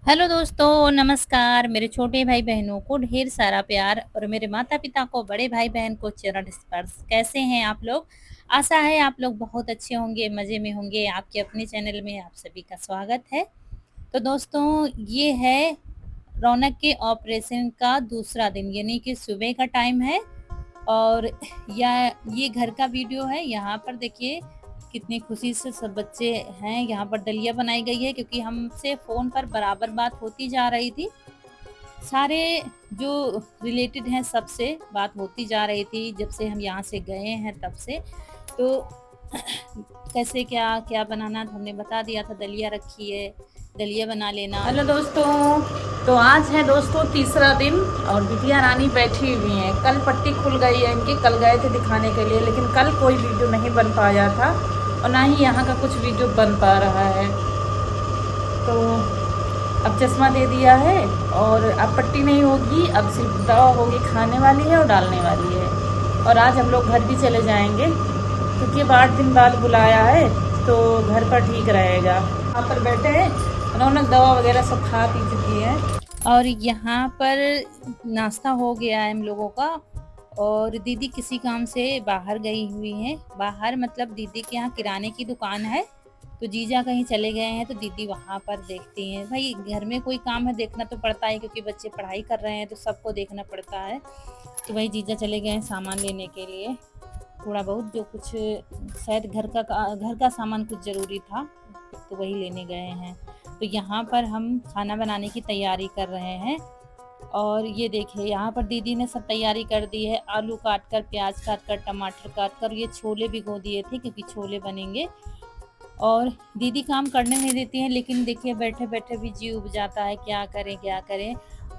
Hello दोस्तों, नमस्कार। मेरे छोटे भाई बहनों को ढेर सारा प्यार और मेरे माता पिता को, बड़े भाई बहन को चरण स्पर्श। कैसे हैं आप लोग? आशा है आप लोग बहुत अच्छे होंगे, मज़े में होंगे। आपके अपने चैनल में आप सभी का स्वागत है। तो दोस्तों, ये है रौनक के ऑपरेशन का दूसरा दिन, यानी कि सुबह का टाइम है। और या ये घर का वीडियो है। यहाँ पर देखिए कितनी खुशी से सब बच्चे हैं। यहाँ पर दलिया बनाई गई है क्योंकि हमसे फ़ोन पर बराबर बात होती जा रही थी। सारे जो रिलेटेड हैं सबसे बात होती जा रही थी जब से हम यहाँ से गए हैं तब से। तो कैसे क्या क्या बनाना तो हमने बता दिया था। दलिया रखी है, दलिया बना लेना। हेलो दोस्तों। तो आज है दोस्तों तीसरा दिन और बिटिया रानी बैठी हुई हैं। कल पट्टी खुल गई है इनकी, कल गए थे दिखाने के लिए, लेकिन कल कोई वीडियो नहीं बन पाया था और ना ही यहाँ का कुछ वीडियो बन पा रहा है। तो अब चश्मा दे दिया है और अब पट्टी नहीं होगी, अब सिर्फ दवा होगी, खाने वाली है और डालने वाली है। और आज हम लोग घर भी चले जाएंगे क्योंकि अब 8 दिन बाद बुलाया है तो घर पर ठीक रहेगा। यहाँ पर बैठे हैं, रौनक दवा वगैरह सब खा पी चुकी है। और यहाँ पर नाश्ता हो गया है हम लोगों का। और दीदी किसी काम से बाहर गई हुई हैं। बाहर मतलब दीदी के यहाँ किराने की दुकान है, तो जीजा कहीं चले गए हैं तो दीदी वहाँ पर देखती हैं। भाई घर में कोई काम है देखना तो पड़ता है, क्योंकि बच्चे पढ़ाई कर रहे हैं तो सबको देखना पड़ता है। तो वही जीजा चले गए हैं सामान लेने के लिए। थोड़ा बहुत जो कुछ शायद घर का सामान कुछ ज़रूरी था तो वही लेने गए हैं। तो यहाँ पर हम खाना बनाने की तैयारी कर रहे हैं। और ये देखिए यहाँ पर दीदी ने सब तैयारी कर दी है। आलू काट कर, प्याज काट कर, टमाटर काट कर, ये छोले भिगो दिए थे क्योंकि छोले बनेंगे। और दीदी काम करने नहीं देती हैं, लेकिन देखिए बैठे बैठे भी जी उब जाता है, क्या करें क्या करें।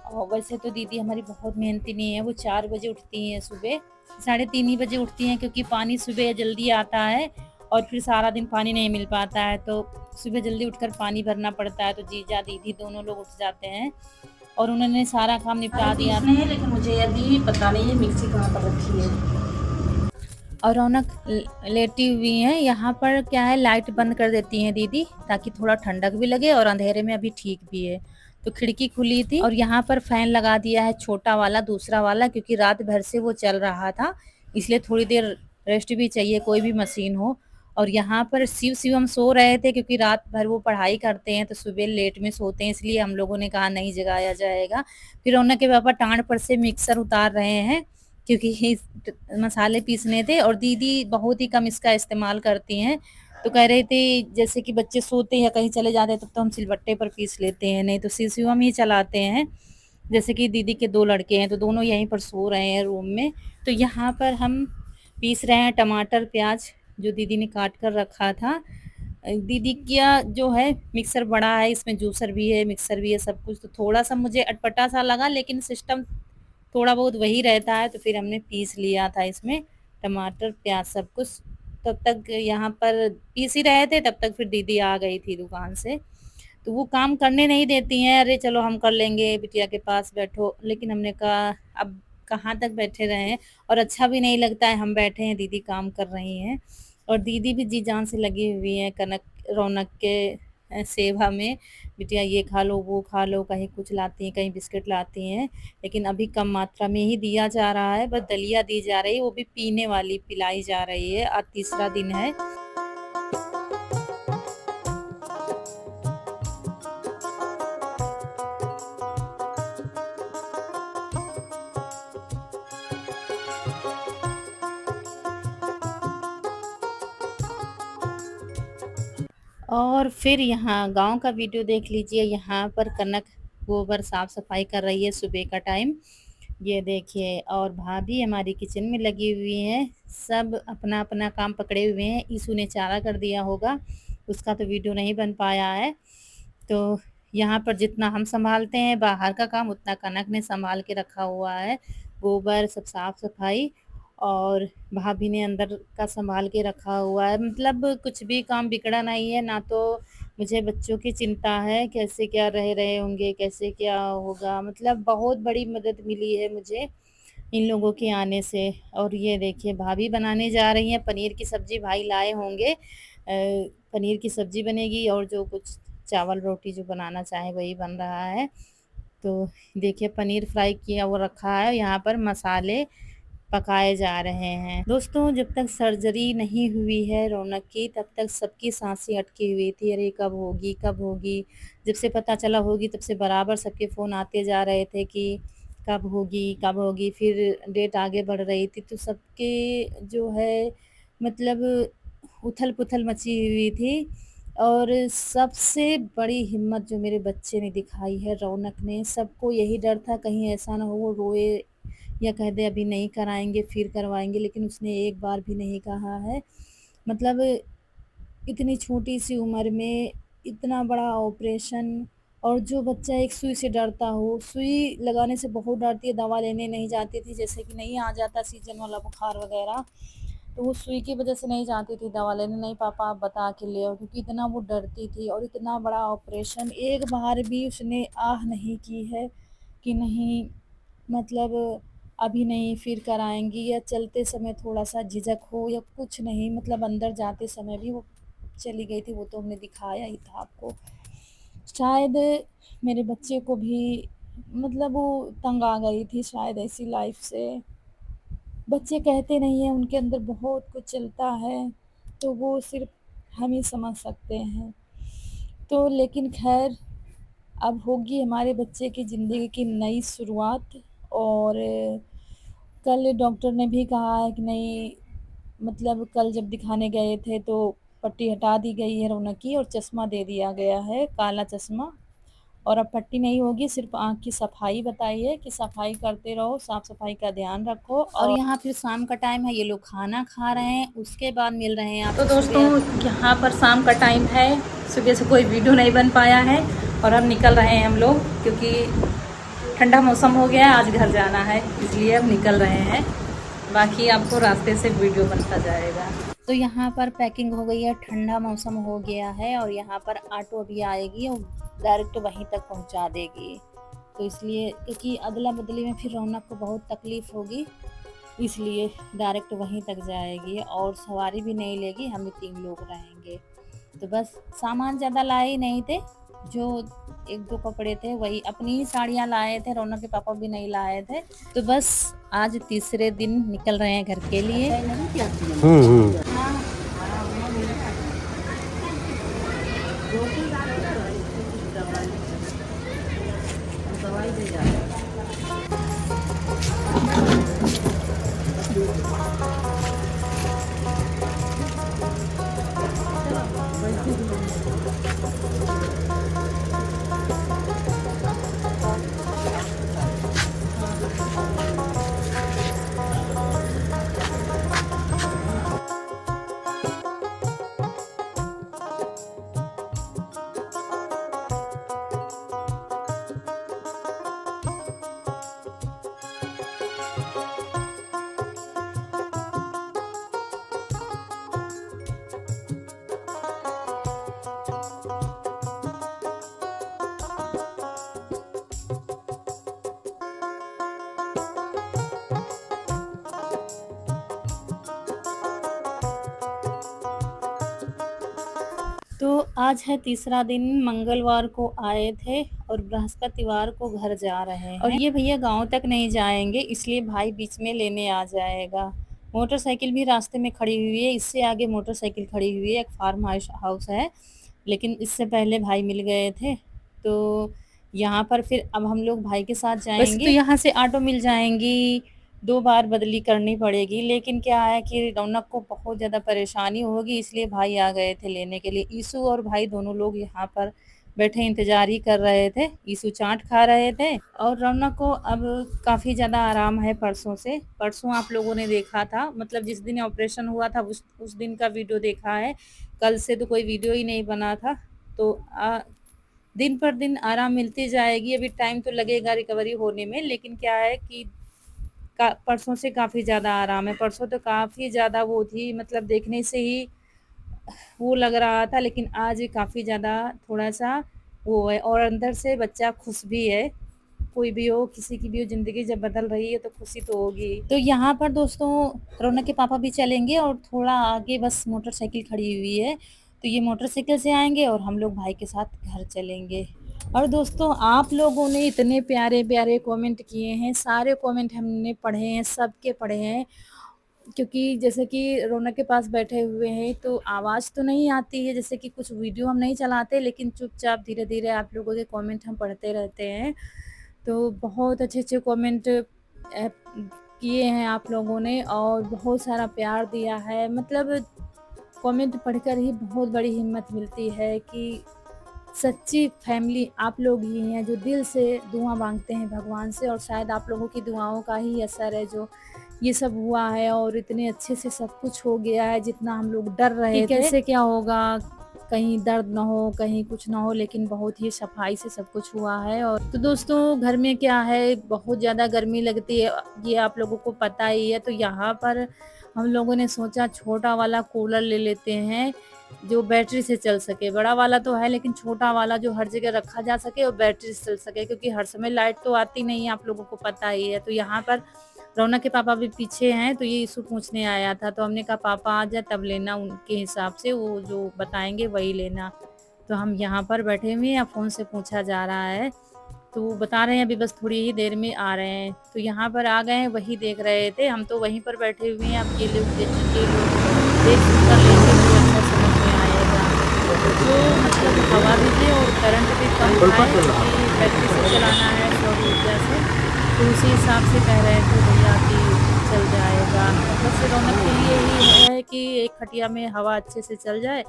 और वैसे तो दीदी हमारी बहुत मेहनती नहीं है। वो 4 बजे उठती हैं सुबह, 3:30 ही बजे उठती हैं, क्योंकि पानी सुबह जल्दी आता है और फिर सारा दिन पानी नहीं मिल पाता है, तो सुबह जल्दी उठकर पानी भरना पड़ता है। तो जीजा दीदी दोनों लोग उठ जाते हैं और उन्होंने सारा काम अरे निपटा दिया पीसने था। है, लेकिन मुझे अभी पता नहीं है मिक्सी कहाँ पर रखी है। और रौनक लेटी हुई हैं। यहाँ पर क्या है, लाइट बंद कर देती हैं दीदी ताकि थोड़ा ठंडक भी लगे और अंधेरे में अभी ठीक भी है। तो खिड़की खुली थी और यहाँ पर फैन लगा दिया है, छोटा वाला, दूसरा वाला, क्योंकि रात भर से वो चल रहा था, इसलिए थोड़ी देर रेस्ट भी चाहिए, कोई भी मशीन हो। और यहाँ पर शिवम सो रहे थे क्योंकि रात भर वो पढ़ाई करते हैं तो सुबह लेट में सोते हैं, इसलिए हम लोगों ने कहा नहीं जगाया जाएगा। फिर रौनक के पापा टाँड पर से मिक्सर उतार रहे हैं क्योंकि मसाले पीसने थे। और दीदी बहुत ही कम इसका इस्तेमाल करती हैं। तो कह रहे थे जैसे कि बच्चे सोते हैं या कहीं चले जाते हैं तब तो हम सिलबट्टे पर पीस लेते हैं, नहीं तो शिवम ही चलाते हैं। जैसे कि दीदी के 2 लड़के हैं तो दोनों यहीं पर सो रहे हैं रूम में। तो यहाँ पर हम पीस रहे हैं टमाटर प्याज, जो दीदी ने काट कर रखा था। दीदी का जो है मिक्सर बड़ा है, इसमें जूसर भी है, मिक्सर भी है, सब कुछ। तो थोड़ा सा मुझे अटपटा सा लगा, लेकिन सिस्टम थोड़ा बहुत वही रहता है, तो फिर हमने पीस लिया था इसमें टमाटर प्याज सब कुछ। तब तक यहाँ पर पीस ही रहे थे, तब तक फिर दीदी आ गई थी दुकान से। तो वो काम करने नहीं देती हैं, अरे चलो हम कर लेंगे, बिटिया के पास बैठो। लेकिन हमने कहा अब कहाँ तक बैठे रहें, और अच्छा भी नहीं लगता है हम बैठे हैं, दीदी काम कर रही हैं। और दीदी भी जी जान से लगी हुई हैं कनक रौनक के सेवा में। बिटिया ये खा लो, वो खा लो, कहीं कुछ लाती हैं, कहीं बिस्किट लाती हैं। लेकिन अभी कम मात्रा में ही दिया जा रहा है, बस दलिया दी जा रही है, वो भी पीने वाली पिलाई जा रही है। आज तीसरा दिन है। और फिर यहाँ गांव का वीडियो देख लीजिए। यहाँ पर कनक गोबर साफ सफाई कर रही है सुबह का टाइम, ये देखिए। और भाभी हमारी किचन में लगी हुई हैं, सब अपना अपना काम पकड़े हुए हैं। ईशु ने चारा कर दिया होगा, उसका तो वीडियो नहीं बन पाया है। तो यहाँ पर जितना हम संभालते हैं बाहर का काम, उतना कनक ने संभाल के रखा हुआ है। गोबर सब साफ सफाई, और भाभी ने अंदर का संभाल के रखा हुआ है। मतलब कुछ भी काम बिगड़ा नहीं है ना। तो मुझे बच्चों की चिंता है, कैसे क्या रह रहे होंगे, कैसे क्या होगा। मतलब बहुत बड़ी मदद मिली है मुझे इन लोगों के आने से। और ये देखिए भाभी बनाने जा रही हैं पनीर की सब्जी, भाई लाए होंगे। पनीर की सब्जी बनेगी और जो कुछ चावल रोटी जो बनाना चाहे वही बन रहा है। तो देखिए पनीर फ्राई किया वो रखा है, यहाँ पर मसाले पकाए जा रहे हैं। दोस्तों जब तक सर्जरी नहीं हुई है रौनक की तब तक सबकी सांसें अटकी हुई थी, अरे कब होगी कब होगी। जब से पता चला होगी तब से बराबर सबके फ़ोन आते जा रहे थे कि कब होगी कब होगी, फिर डेट आगे बढ़ रही थी तो सबके जो है मतलब उथल-पुथल मची हुई थी। और सबसे बड़ी हिम्मत जो मेरे बच्चे ने दिखाई है रौनक ने, सबको यही डर था कहीं ऐसा ना हो वो रोए या कह दे अभी नहीं कराएँगे फिर करवाएँगे, लेकिन उसने एक बार भी नहीं कहा है। मतलब इतनी छोटी-सी उम्र में इतना बड़ा ऑपरेशन, और जो बच्चा एक सुई से डरता हो, सुई लगाने से बहुत डरती है, दवा लेने नहीं जाती थी, जैसे कि नहीं आ जाता सीज़न वाला बुखार वगैरह, तो वो सुई की वजह से नहीं जाती थी दवा लेने, नहीं पापा आप बता के ले आओ, क्योंकि इतना वो डरती थी। और इतना बड़ा ऑपरेशन एक बार भी उसने आह नहीं की है कि नहीं मतलब अभी नहीं फिर कराएँगी, या चलते समय थोड़ा-सा झिझक हो या कुछ नहीं, मतलब अंदर जाते समय भी वो चली गई थी, वो तो हमने दिखाया ही था आपको। शायद मेरे बच्चे को भी मतलब वो तंग आ गई थी शायद ऐसी लाइफ़ से। बच्चे कहते नहीं हैं, उनके अंदर बहुत कुछ चलता है, तो वो सिर्फ़ हम ही समझ सकते हैं। तो लेकिन ख़ैर अब होगी हमारे बच्चे की ज़िंदगी की नई शुरुआत। और कल डॉक्टर ने भी कहा है कि नहीं, मतलब कल जब दिखाने गए थे तो पट्टी हटा दी गई है रौनक की और चश्मा दे दिया गया है, काला चश्मा। और अब पट्टी नहीं होगी, सिर्फ़ आँख की सफाई बताई है कि सफाई करते रहो, साफ-सफाई का ध्यान रखो। और यहाँ फिर शाम का टाइम है, ये लोग खाना खा रहे हैं, उसके बाद मिल रहे हैं तो आपसे दोस्तों सुबह। यहाँ पर शाम का टाइम है, सुबह से कोई वीडियो नहीं बन पाया है और अब निकल रहे हैं हम लोग, क्योंकि ठंडा मौसम हो गया है, आज घर जाना है इसलिए अब निकल रहे हैं। बाकी आपको रास्ते से वीडियो बनता जाएगा। तो यहाँ पर पैकिंग हो गई है, ठंडा मौसम हो गया है और यहाँ पर ऑटो अभी आएगी और डायरेक्ट वहीं तक पहुँचा देगी। तो इसलिए क्योंकि अदला-बदली में फिर रौनक को बहुत तकलीफ़ होगी, इसलिए डायरेक्ट वहीं तक जाएगी और सवारी भी नहीं लेगी, हम ही 3 लोग रहेंगे। तो बस सामान ज़्यादा लाए ही नहीं थे, जो 1-2 कपड़े थे वही, अपनी ही साड़ियाँ लाए थे, रौनक के पापा भी नहीं लाए थे। तो बस आज तीसरे दिन निकल रहे हैं घर के लिए। तो आज है तीसरा दिन, मंगलवार को आए थे और बृहस्पतिवार को घर जा रहे हैं। और ये भैया गाँव तक नहीं जाएँगे, इसलिए भाई बीच में लेने आ जाएगा। मोटरसाइकिल भी रास्ते में खड़ी हुई है, इससे आगे मोटरसाइकिल खड़ी हुई है, एक फार्म हाउस है, लेकिन इससे पहले भाई मिल गए थे। तो यहाँ पर फिर अब हम लोग भाई के साथ जाएँगे। वैसे तो यहाँ से ऑटो मिल जाएँगी, 2 बार बदली करनी पड़ेगी, लेकिन क्या है कि रौनक को बहुत ज़्यादा परेशानी होगी, इसलिए भाई आ गए थे लेने के लिए। ईशु और भाई दोनों लोग यहाँ पर बैठे इंतज़ार ही कर रहे थे। ईशु चाट खा रहे थे और रौनक को अब काफ़ी ज़्यादा आराम है परसों से। परसों आप लोगों ने देखा था, मतलब जिस दिन ऑपरेशन हुआ था उस दिन का वीडियो देखा है। कल से तो कोई वीडियो ही नहीं बना था। तो दिन पर दिन आराम मिलती जाएगी, अभी टाइम तो लगेगा रिकवरी होने में, लेकिन क्या है कि परसों से काफ़ी ज़्यादा आराम है। परसों तो काफ़ी ज़्यादा वो थी, मतलब देखने से ही वो लग रहा था, लेकिन आज काफ़ी ज़्यादा थोड़ा-सा वो है और अंदर से बच्चा खुश भी है। कोई भी हो, किसी की भी हो, ज़िंदगी जब बदल रही है तो खुशी तो होगी। तो यहाँ पर दोस्तों रौनक के पापा भी चलेंगे और थोड़ा आगे बस मोटरसाइकिल खड़ी हुई है, तो ये मोटरसाइकिल से आएंगे और हम लोग भाई के साथ घर चलेंगे। और दोस्तों, आप लोगों ने इतने प्यारे प्यारे कमेंट किए हैं, सारे कमेंट हमने पढ़े हैं, सबके पढ़े हैं। क्योंकि जैसे कि रौनक के पास बैठे हुए हैं तो आवाज़ तो नहीं आती है, जैसे कि कुछ वीडियो हम नहीं चलाते, लेकिन चुपचाप धीरे धीरे आप लोगों के कमेंट हम पढ़ते रहते हैं। तो बहुत अच्छे अच्छे कमेंट किए हैं आप लोगों ने और बहुत सारा प्यार दिया है। मतलब कमेंट पढ़कर ही बहुत बड़ी हिम्मत मिलती है कि सच्ची फैमिली आप लोग ही हैं जो दिल से दुआ मांगते हैं भगवान से, और शायद आप लोगों की दुआओं का ही असर है जो ये सब हुआ है और इतने अच्छे से सब कुछ हो गया है। जितना हम लोग डर रहे थे कैसे क्या होगा, कहीं दर्द ना हो, कहीं कुछ ना हो, लेकिन बहुत ही सफाई से सब कुछ हुआ है। और तो दोस्तों, घर में क्या है, बहुत ज़्यादा गर्मी लगती है, ये आप लोगों को पता ही है। तो यहाँ पर हम लोगों ने सोचा छोटा वाला कूलर ले लेते हैं जो बैटरी से चल सके। बड़ा वाला तो है लेकिन छोटा वाला जो हर जगह रखा जा सके और बैटरी से चल सके, क्योंकि हर समय लाइट तो आती नहीं है, आप लोगों को पता ही है। तो यहाँ पर रौनक के पापा भी पीछे हैं, तो ये इशू पूछने आया था, तो हमने कहा पापा आ जाए तब लेना, उनके हिसाब से वो जो बताएंगे वही लेना। तो हम यहाँ पर बैठे हुए हैं, फ़ोन से पूछा जा रहा है, तो वो बता रहे हैं अभी बस थोड़ी ही देर में आ रहे हैं। तो यहाँ पर आ गए हैं, वही देख रहे थे, हम तो वहीं पर बैठे हुए हैं। अब ये लोग देख सुन कर लेंगे तो अच्छा समझ में आएगा। जो मतलब हवा भी दे और करंट भी कम खाए, क्योंकि बैटरी से चलाना है सौर ऊर्जा से, तो उसी हिसाब से कह रहे थे भैया कि चल जाएगा। बस रौनक के लिए ही है कि एक खटिया में हवा अच्छे से चल जाए,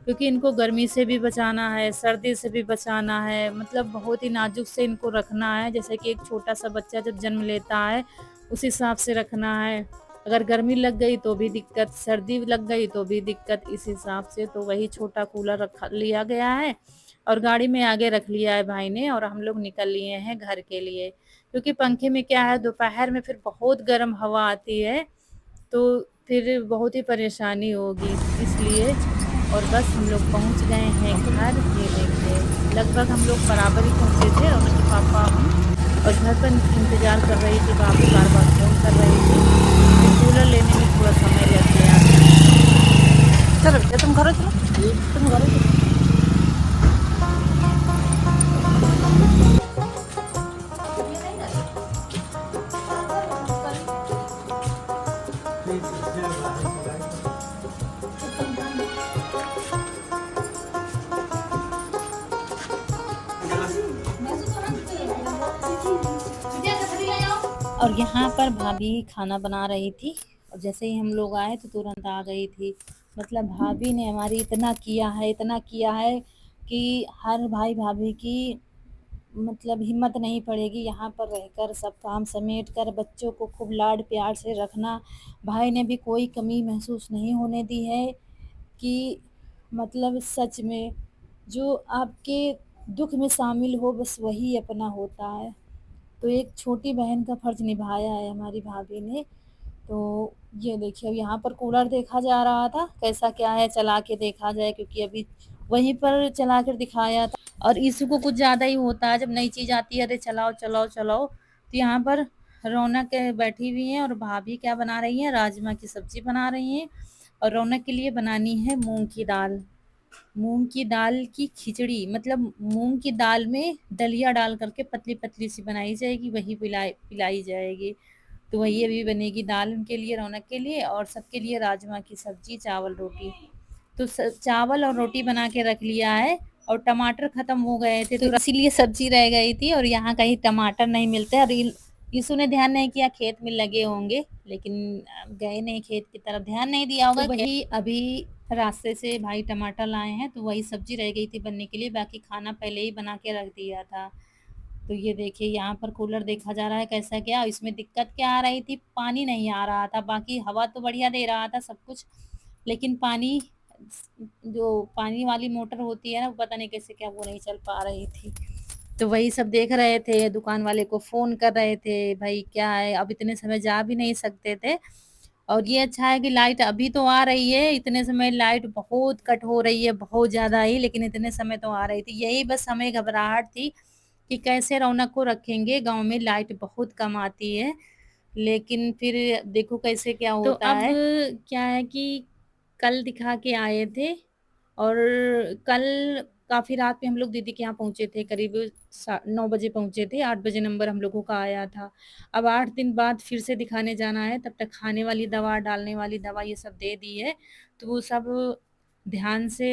क्योंकि इनको गर्मी से भी बचाना है, सर्दी से भी बचाना है। मतलब बहुत ही नाजुक से इनको रखना है, जैसे कि एक छोटा सा बच्चा जब जन्म लेता है उस हिसाब से रखना है। अगर गर्मी लग गई तो भी दिक्कत, सर्दी लग गई तो भी दिक्कत, इस हिसाब से तो वही छोटा कूलर रखा लिया गया है और गाड़ी में आगे रख लिया है भाई ने, और हम लोग निकल लिए हैं घर के लिए। क्योंकि पंखे में क्या है, दोपहर में फिर बहुत गर्म हवा आती है, तो फिर बहुत ही परेशानी होगी, इसलिए। और बस हम लोग पहुंच गए हैं घर। ये देखिए लगभग हम लोग बराबर ही पहुंचे थे, और उनके पापा हम, और घर पर इंतज़ार कर रही थी, बाबू बार बार फ़ोन कर रही थी। तो कूलर लेने में थोड़ा समय लग गया। चलो बेटा तुम घरों चलो, तुम घरों चलो। और यहाँ पर भाभी खाना बना रही थी, और जैसे ही हम लोग आए तो तुरंत आ गई थी। मतलब भाभी ने हमारी इतना किया है, इतना किया है कि हर भाई भाभी की मतलब हिम्मत नहीं पड़ेगी यहाँ पर रहकर सब काम समेट कर बच्चों को खूब लाड प्यार से रखना। भाई ने भी कोई कमी महसूस नहीं होने दी है कि मतलब सच में जो आपके दुख में शामिल हो बस वही अपना होता है। तो एक छोटी बहन का फर्ज निभाया है हमारी भाभी ने। तो ये देखिए, अब यहाँ पर कूलर देखा जा रहा था कैसा क्या है, चला के देखा जाए, क्योंकि अभी वहीं पर चला कर दिखाया था। और इसको को कुछ ज़्यादा ही होता है जब नई चीज़ आती है, अरे चलाओ चलाओ चलाओ। तो यहाँ पर रौनक बैठी हुई है और भाभी क्या बना रही है, राजमा की सब्जी बना रही हैं। और रौनक के लिए बनानी है मूंग की दाल, मूंग की दाल की खिचड़ी। मतलब मूंग की दाल में दलिया डाल करके पतली पतली सी बनाई जाएगी, वही पिलाई जाएगी। तो वही अभी बनेगी दाल उनके लिए, रौनक के लिए, और सबके लिए राजमा की सब्जी, चावल, रोटी। तो चावल और रोटी बना के रख लिया है, और टमाटर खत्म हो गए थे तो इसीलिए सब्जी रह गई थी, और यहाँ कहीं टमाटर नहीं मिलते। और यीशु ने ध्यान नहीं किया, खेत में लगे होंगे, लेकिन गए नहीं खेत की तरफ, ध्यान नहीं दिया होगा। तो वही अभी रास्ते से भाई टमाटर लाए हैं, तो वही सब्जी रह गई थी बनने के लिए, बाकी खाना पहले ही बना के रख दिया था। तो ये देखिए यहाँ पर कूलर देखा जा रहा है कैसा क्या, इसमें दिक्कत क्या आ रही थी, पानी नहीं आ रहा था। बाकी हवा तो बढ़िया दे रहा था सब कुछ, लेकिन पानी, जो पानी वाली मोटर होती है ना, वो पता नहीं कैसे क्या वो नहीं चल पा रही थी। तो वही सब देख रहे थे, दुकान वाले को फ़ोन कर रहे थे, भाई क्या है, अब इतने समय जा भी नहीं सकते थे। और ये अच्छा है कि लाइट अभी तो आ रही है, इतने समय लाइट बहुत कट हो रही है, बहुत ज़्यादा ही, लेकिन इतने समय तो आ रही थी। यही बस हमें घबराहट थी कि कैसे रौनक को रखेंगे, गाँव में लाइट बहुत कम आती है। लेकिन फिर देखो कैसे क्या होता है। तो अब क्या है कि कल दिखा के आए थे, और कल काफ़ी रात में हम लोग दीदी के यहाँ पहुँचे थे, करीब 9 बजे पहुँचे थे, 8 बजे नंबर हम लोगों का आया था। अब 8 दिन बाद फिर से दिखाने जाना है, तब तक खाने वाली दवा, डालने वाली दवा ये सब दे दी है, तो वो सब ध्यान से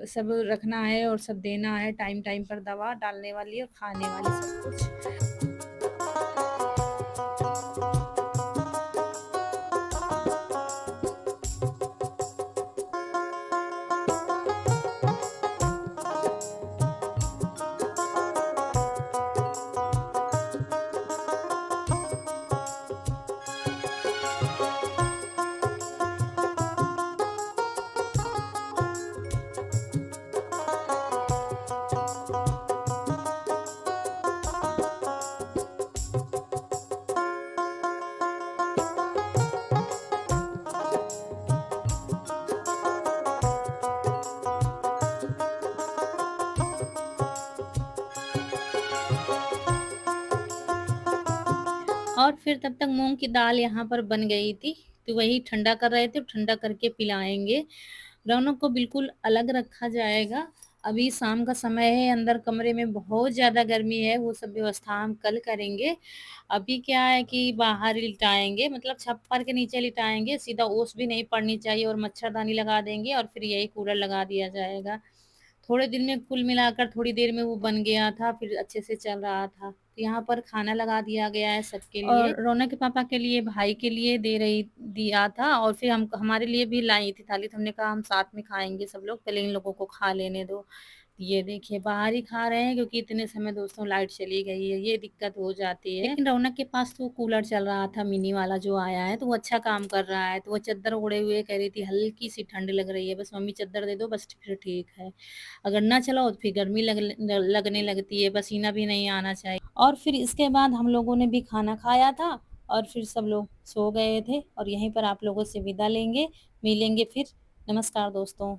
सब रखना है और सब देना है, टाइम-टाइम पर दवा डालने वाली और खाने वाली सब कुछ। और फिर तब तक मूँग की दाल यहाँ पर बन गई थी, तो वही ठंडा कर रहे थे, ठंडा करके पिलाएँगे। रौनक को बिल्कुल अलग रखा जाएगा। अभी शाम का समय है, अंदर कमरे में बहुत ज़्यादा गर्मी है, वो सब व्यवस्था हम कल करेंगे। अभी क्या है कि बाहर ही लिटाएँगे, मतलब छप्पर के नीचे लिटाएँगे, सीधा ओस भी नहीं पड़नी चाहिए और मच्छरदानी लगा देंगे और फिर यही कूलर लगा दिया जाएगा। थोड़े दिन में कुल मिलाकर थोड़ी देर में वो बन गया था, फिर अच्छे से चल रहा था। तो यहाँ पर खाना लगा दिया गया है सबके लिए और रौनक के पापा के लिए, भाई के लिए दिया था और फिर हम हमारे लिए भी लाई थी थाली, तो हमने कहा हम साथ में खाएँगे सब लोग, पहले इन लोगों को खा लेने दो। ये देखिए बाहर ही खा रहे हैं क्योंकि इतने समय दोस्तों लाइट चली गई है, ये दिक्कत हो जाती है। लेकिन रौनक के पास तो कूलर चल रहा था मिनी वाला जो आया है, तो वो अच्छा काम कर रहा है, तो वो चद्दर ओढ़े हुए कह रही थी हल्की-सी ठंड लग रही है, बस मम्मी चद्दर दे दो बस फिर ठीक है। अगर ना चलाओ तो फिर गर्मी लगने लगती है, पसीना भी नहीं आना चाहिए। और फिर इसके बाद हम लोगों ने भी खाना खाया था और फिर सब लोग सो गए थे और यहीं पर आप लोगों से विदा लेंगे, मिलेंगे फिर। नमस्कार दोस्तों।